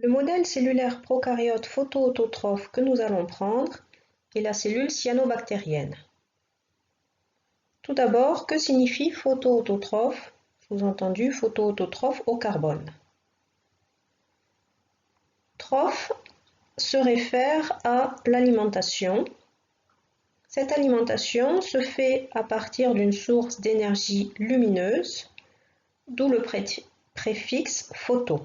Le modèle cellulaire prokaryote photoautotrophe que nous allons prendre est la cellule cyanobactérienne. Tout d'abord, que signifie photoautotrophe, sous-entendu photoautotrophe au carbone? Trophe se réfère à l'alimentation. Cette alimentation se fait à partir d'une source d'énergie lumineuse, d'où le préfixe photo.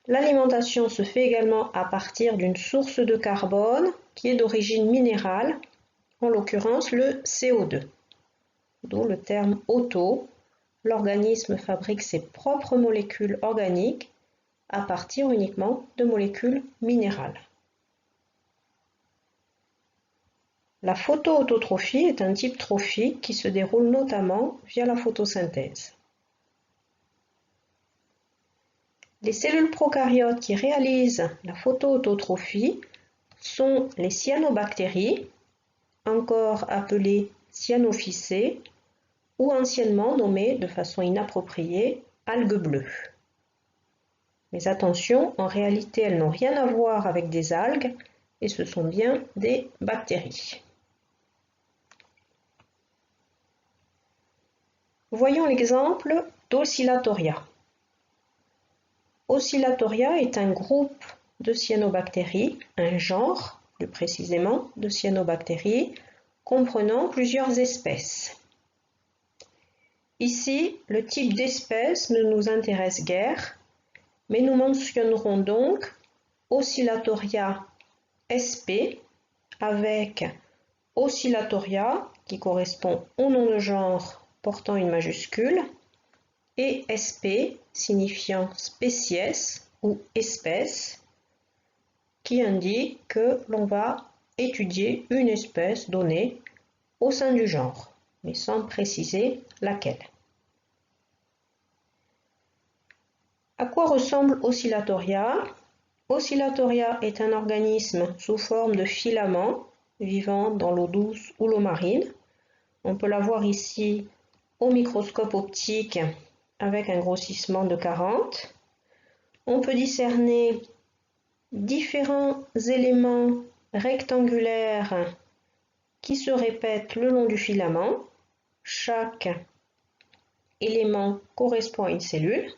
L'alimentation se fait également à partir d'une source de carbone qui est d'origine minérale, en l'occurrence le CO2, d'où le terme auto. L'organisme fabrique ses propres molécules organiques à partir uniquement de molécules minérales. La photoautotrophie est un type trophique qui se déroule notamment via la photosynthèse. Les cellules prokaryotes qui réalisent la photoautotrophie sont les cyanobactéries, encore appelées cyanophycées, ou anciennement nommées de façon inappropriée algues bleues. Mais attention, en réalité, elles n'ont rien à voir avec des algues et ce sont bien des bactéries. Voyons l'exemple d'Oscillatoria. Oscillatoria est un groupe de cyanobactéries, un genre, plus précisément, de cyanobactéries, comprenant plusieurs espèces. Ici, le type d'espèce ne nous intéresse guère, mais nous mentionnerons donc Oscillatoria sp avec Oscillatoria qui correspond au nom de genre portant une majuscule et sp signifiant species ou espèce qui indique que l'on va étudier une espèce donnée au sein du genre, mais sans préciser laquelle. À quoi ressemble Oscillatoria? Oscillatoria est un organisme sous forme de filament vivant dans l'eau douce ou l'eau marine. On peut la voir ici au microscope optique avec un grossissement de 40. On peut discerner différents éléments rectangulaires qui se répètent le long du filament. Chaque élément correspond à une cellule.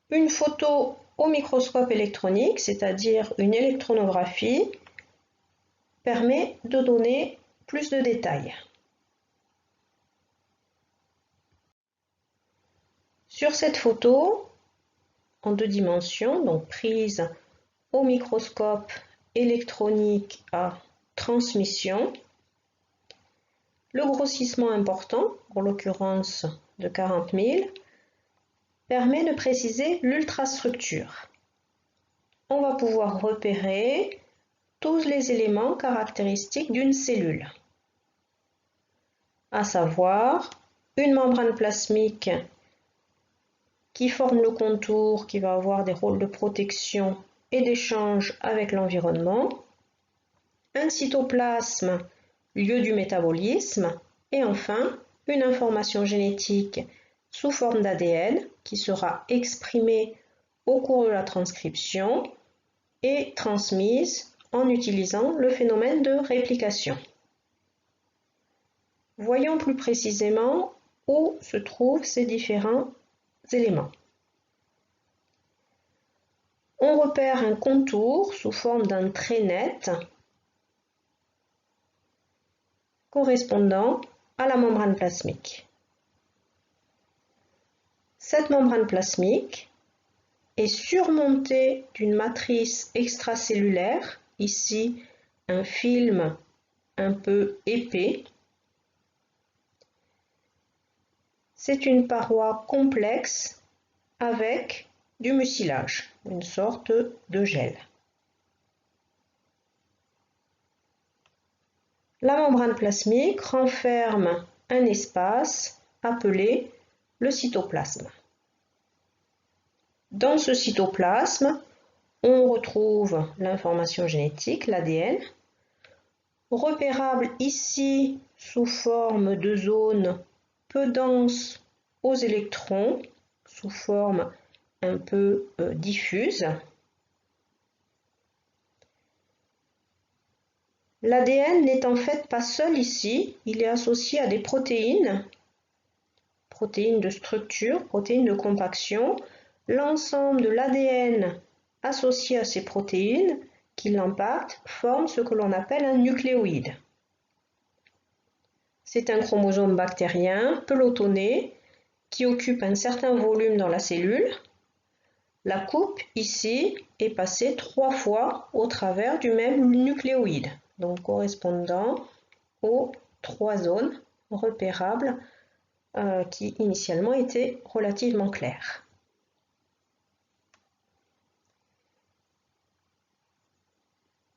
Une photo au microscope électronique, c'est-à-dire une électronographie, permet de donner plus de détails. Sur cette photo, en 2 dimensions, donc prise au microscope électronique à transmission, le grossissement important, en l'occurrence de 40 000, permet de préciser l'ultrastructure. On va pouvoir repérer tous les éléments caractéristiques d'une cellule, à savoir une membrane plasmique qui forme le contour, qui va avoir des rôles de protection et d'échange avec l'environnement, un cytoplasme, lieu du métabolisme, et enfin une information génétique sous forme d'ADN qui sera exprimée au cours de la transcription et transmise en utilisant le phénomène de réplication. Voyons plus précisément où se trouvent ces différents éléments. On repère un contour sous forme d'un trait net correspondant à la membrane plasmique. Cette membrane plasmique est surmontée d'une matrice extracellulaire, ici un film un peu épais. C'est une paroi complexe avec du mucilage, une sorte de gel. La membrane plasmique renferme un espace appelé le cytoplasme. Dans ce cytoplasme, on retrouve l'information génétique, l'ADN, repérable ici sous forme de zones peu denses aux électrons sous forme un peu diffuse. L'ADN n'est en fait pas seul ici, il est associé à des protéines, protéines de structure, protéines de compaction. L'ensemble de l'ADN associé à ces protéines qui l'impactent forme ce que l'on appelle un nucléoïde. C'est un chromosome bactérien pelotonné qui occupe un certain volume dans la cellule. La coupe ici est passée 3 fois au travers du même nucléoïde, donc correspondant aux 3 zones repérables qui initialement étaient relativement claires.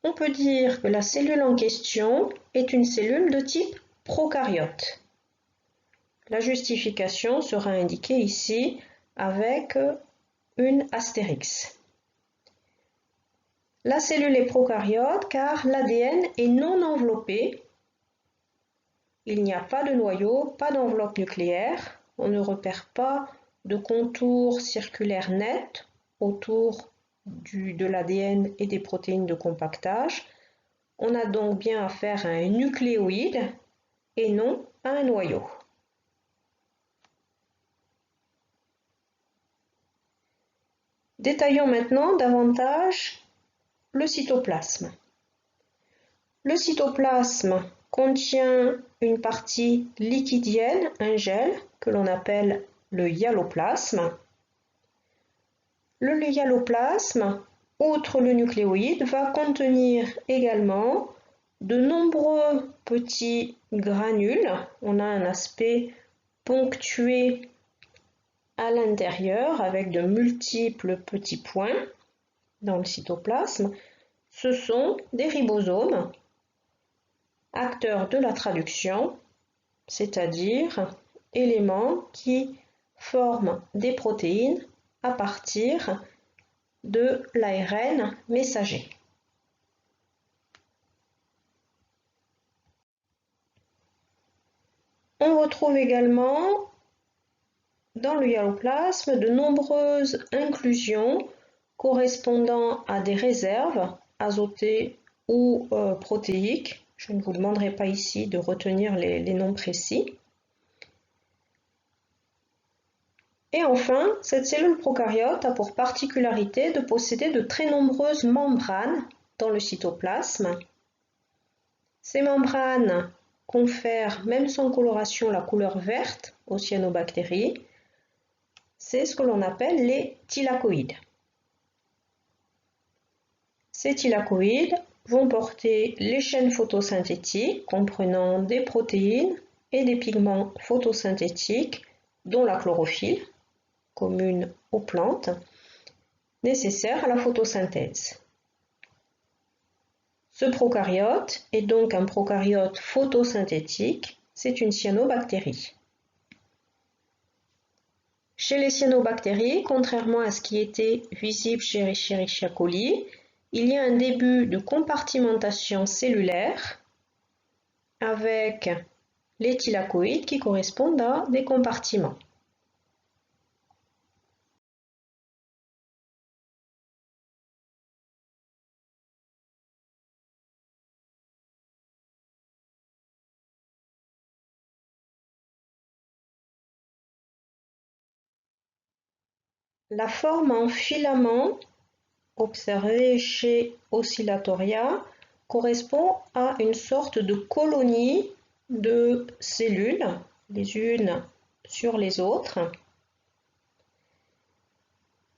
On peut dire que la cellule en question est une cellule de type prokaryote. La justification sera indiquée ici avec une astérix. La cellule est prokaryote car l'ADN est non enveloppé. Il n'y a pas de noyau, pas d'enveloppe nucléaire. On ne repère pas de contour circulaire net autour de l'ADN et des protéines de compactage. On a donc bien affaire à un nucléoïde et non à un noyau. Détaillons maintenant davantage le cytoplasme. Le cytoplasme contient une partie liquidienne, un gel, que l'on appelle le hyaloplasme. Le hyaloplasme, outre le nucléoïde, va contenir également de nombreux petits granules. On a un aspect ponctué à l'intérieur avec de multiples petits points dans le cytoplasme. Ce sont des ribosomes, acteurs de la traduction, c'est-à-dire éléments qui forment des protéines à partir de l'ARN messager. On retrouve également dans le hyaloplasme de nombreuses inclusions correspondant à des réserves azotées ou protéiques. Je ne vous demanderai pas ici de retenir les noms précis. Et enfin, cette cellule prokaryote a pour particularité de posséder de très nombreuses membranes dans le cytoplasme. Ces membranes confèrent, même sans coloration, la couleur verte aux cyanobactéries. C'est ce que l'on appelle les thylakoïdes. Ces thylakoïdes vont porter les chaînes photosynthétiques comprenant des protéines et des pigments photosynthétiques, dont la chlorophylle, commune aux plantes, nécessaire à la photosynthèse. Ce prokaryote est donc un prokaryote photosynthétique, c'est une cyanobactérie. Chez les cyanobactéries, contrairement à ce qui était visible chez Escherichia coli, il y a un début de compartimentation cellulaire avec les thylakoïdes qui correspondent à des compartiments. La forme en filament observée chez Oscillatoria correspond à une sorte de colonie de cellules, les unes sur les autres.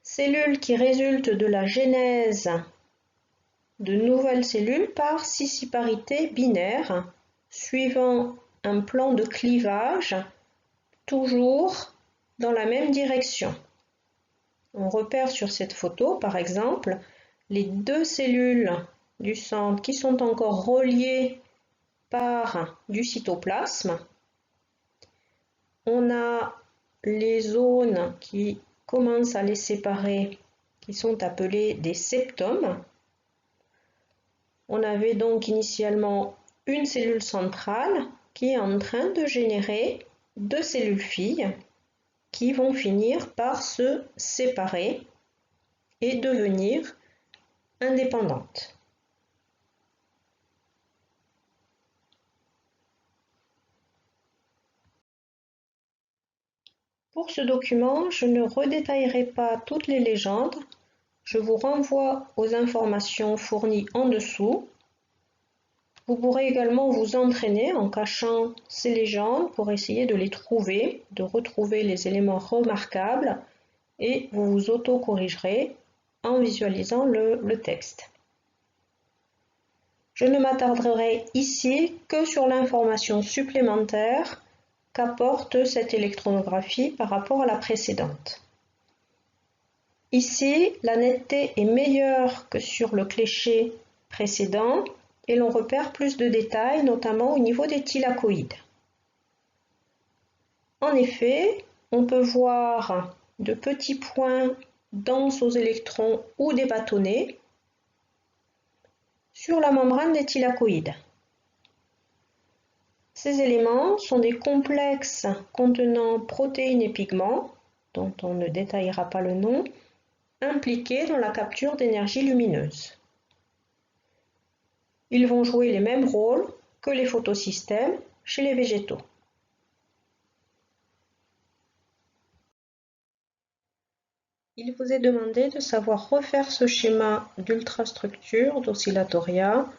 Cellules qui résultent de la genèse de nouvelles cellules par scisciparité binaire, suivant un plan de clivage toujours dans la même direction. On repère sur cette photo, par exemple, les deux cellules du centre qui sont encore reliées par du cytoplasme. On a les zones qui commencent à les séparer, qui sont appelées des septomes. On avait donc initialement une cellule centrale qui est en train de générer deux cellules filles. qui vont finir par se séparer et devenir indépendantes. Pour ce document, je ne redétaillerai pas toutes les légendes, je vous renvoie aux informations fournies en dessous. Vous pourrez également vous entraîner en cachant ces légendes pour essayer de les trouver, de retrouver les éléments remarquables et vous vous auto-corrigerez en visualisant le texte. Je ne m'attarderai ici que sur l'information supplémentaire qu'apporte cette électronographie par rapport à la précédente. Ici, la netteté est meilleure que sur le cliché précédent et l'on repère plus de détails, notamment au niveau des thylakoïdes. En effet, on peut voir de petits points denses aux électrons ou des bâtonnets sur la membrane des thylakoïdes. Ces éléments sont des complexes contenant protéines et pigments, dont on ne détaillera pas le nom, impliqués dans la capture d'énergie lumineuse. Ils vont jouer les mêmes rôles que les photosystèmes chez les végétaux. Il vous est demandé de savoir refaire ce schéma d'ultrastructure d'Oscillatoria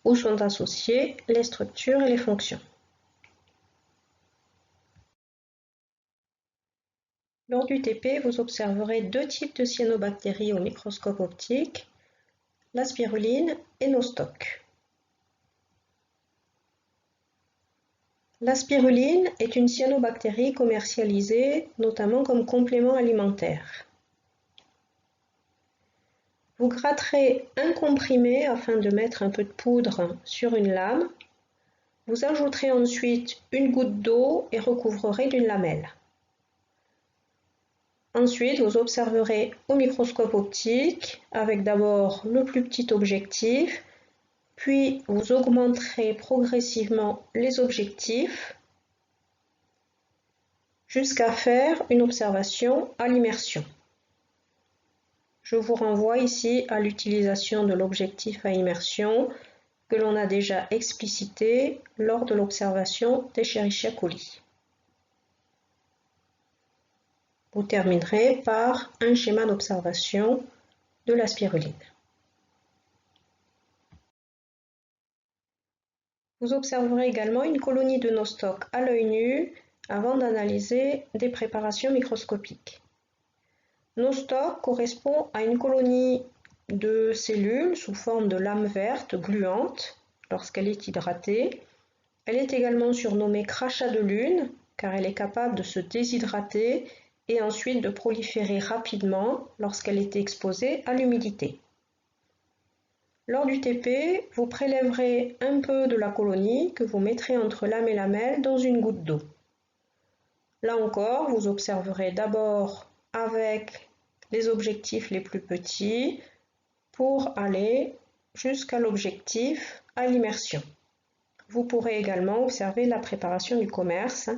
où sont associées les structures et les fonctions. Lors du TP, vous observerez deux types de cyanobactéries au microscope optique, la spiruline et Nostoc. La spiruline est une cyanobactérie commercialisée notamment comme complément alimentaire. Vous gratterez un comprimé afin de mettre un peu de poudre sur une lame. Vous ajouterez ensuite une goutte d'eau et recouvrerez d'une lamelle. Ensuite, vous observerez au microscope optique avec d'abord le plus petit objectif, puis vous augmenterez progressivement les objectifs jusqu'à faire une observation à l'immersion. Je vous renvoie ici à l'utilisation de l'objectif à immersion que l'on a déjà explicité lors de l'observation d'Escherichia coli. Vous terminerez par un schéma d'observation de la spiruline. Vous observerez également une colonie de Nostoc à l'œil nu avant d'analyser des préparations microscopiques. Nostoc correspond à une colonie de cellules sous forme de lame verte gluante lorsqu'elle est hydratée. Elle est également surnommée crachat de lune car elle est capable de se déshydrater et ensuite de proliférer rapidement lorsqu'elle est exposée à l'humidité. Lors du TP, vous prélèverez un peu de la colonie que vous mettrez entre lame et lamelle dans une goutte d'eau. Là encore, vous observerez d'abord avec les objectifs les plus petits pour aller jusqu'à l'objectif à l'immersion. Vous pourrez également observer la préparation du commerce.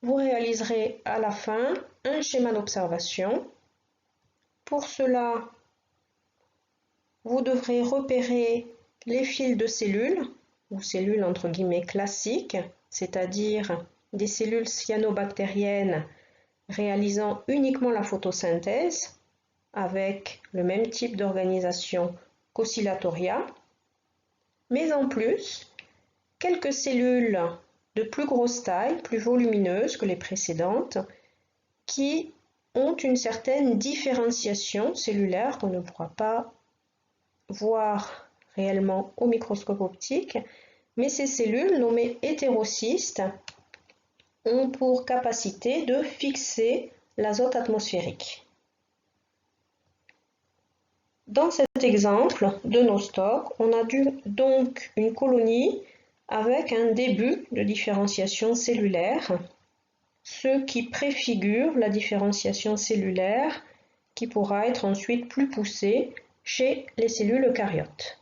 Vous réaliserez à la fin un schéma d'observation. Pour cela, vous devrez repérer les fils de cellules, ou cellules entre guillemets classiques, c'est-à-dire des cellules cyanobactériennes réalisant uniquement la photosynthèse, avec le même type d'organisation qu'Oscillatoria, mais en plus, quelques cellules de plus grosse taille, plus volumineuses que les précédentes, qui ont une certaine différenciation cellulaire qu'on ne pourra pas voir réellement au microscope optique, mais ces cellules nommées hétérocystes ont pour capacité de fixer l'azote atmosphérique. Dans cet exemple de Nostoc, on a donc une colonie avec un début de différenciation cellulaire, ce qui préfigure la différenciation cellulaire qui pourra être ensuite plus poussée chez les cellules eucaryotes.